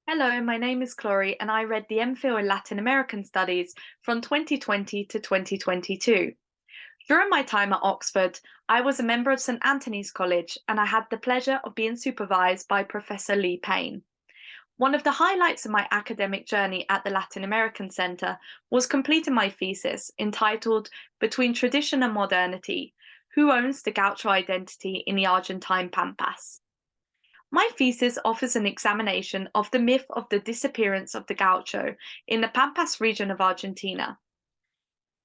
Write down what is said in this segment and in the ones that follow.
Hello, my name is Clorrie, and I read the MPhil in Latin American Studies from 2020 to 2022. During my time at Oxford, I was a member of St Antony's College, and I had the pleasure of being supervised by Professor Lee Payne. One of the highlights of my academic journey at the Latin American Centre was completing my thesis entitled Between Tradition and Modernity: Who Owns the Gaucho Identity in the Argentine Pampas? My thesis offers an examination of the myth of the disappearance of the gaucho in the Pampas region of Argentina.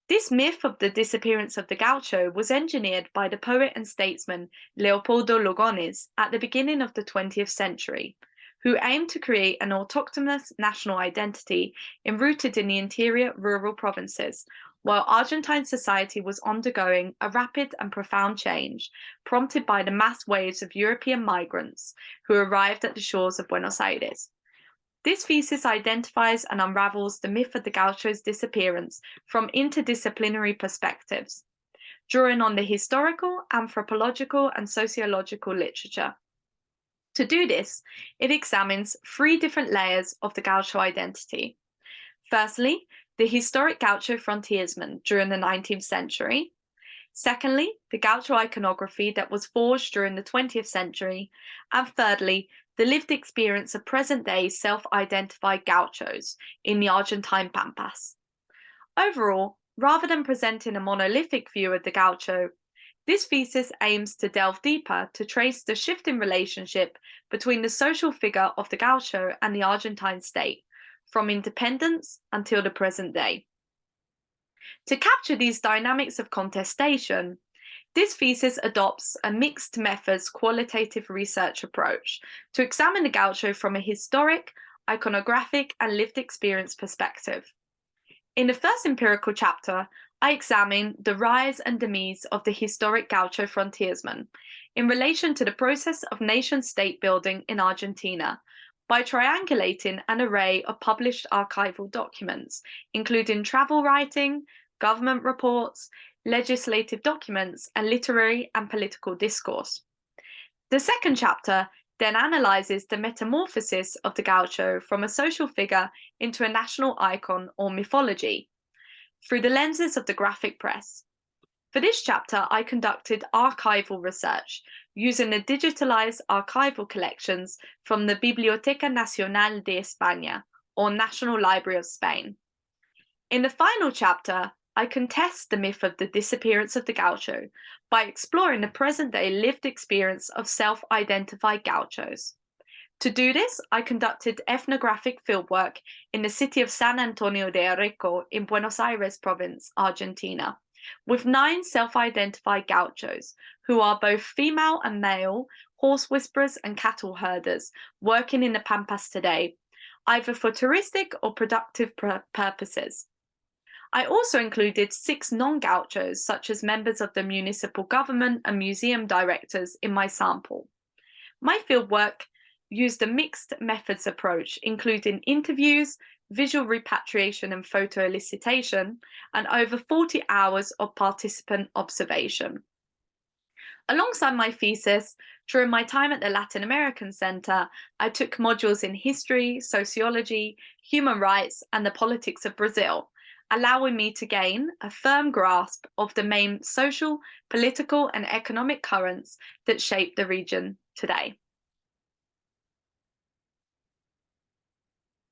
This myth of the disappearance of the gaucho was engineered by the poet and statesman Leopoldo Lugones at the beginning of the 20th century, who aimed to create an autochthonous national identity enrooted in the interior rural provinces, while Argentine society was undergoing a rapid and profound change prompted by the mass waves of European migrants who arrived at the shores of Buenos Aires. This thesis identifies and unravels the myth of the gaucho's disappearance from interdisciplinary perspectives, drawing on the historical, anthropological, and sociological literature. To do this, it examines three different layers of the gaucho identity. Firstly, the historic gaucho frontiersman during the 19th century. Secondly, the gaucho iconography that was forged during the 20th century. And thirdly, the lived experience of present-day self-identified gauchos in the Argentine Pampas. Overall, rather than presenting a monolithic view of the gaucho, this thesis aims to delve deeper to trace the shifting relationship between the social figure of the gaucho and the Argentine state, from independence until the present day. To capture these dynamics of contestation, this thesis adopts a mixed methods qualitative research approach to examine the gaucho from a historic, iconographic, and lived experience perspective. In the first empirical chapter, I examine the rise and demise of the historic gaucho frontiersman in relation to the process of nation-state building in Argentina by triangulating an array of published archival documents, including travel writing, government reports, legislative documents, and literary and political discourse. The second chapter then analyzes the metamorphosis of the gaucho from a social figure into a national icon or mythology through the lenses of the graphic press. For this chapter, I conducted archival research using the digitalized archival collections from the Biblioteca Nacional de España, or National Library of Spain. In the final chapter, I contest the myth of the disappearance of the gaucho by exploring the present-day lived experience of self-identified gauchos. To do this, I conducted ethnographic fieldwork in the city of San Antonio de Areco in Buenos Aires province, Argentina, with 9 self-identified gauchos, who are both female and male horse whisperers and cattle herders working in the Pampas today, either for touristic or productive purposes. I also included 6 non-gauchos, such as members of the municipal government and museum directors, in my sample. My fieldwork used a mixed methods approach, including interviews, visual repatriation and photo elicitation, and over 40 hours of participant observation. Alongside my thesis, during my time at the Latin American Centre, I took modules in history, sociology, human rights, and the politics of Brazil, allowing me to gain a firm grasp of the main social, political, and economic currents that shape the region today.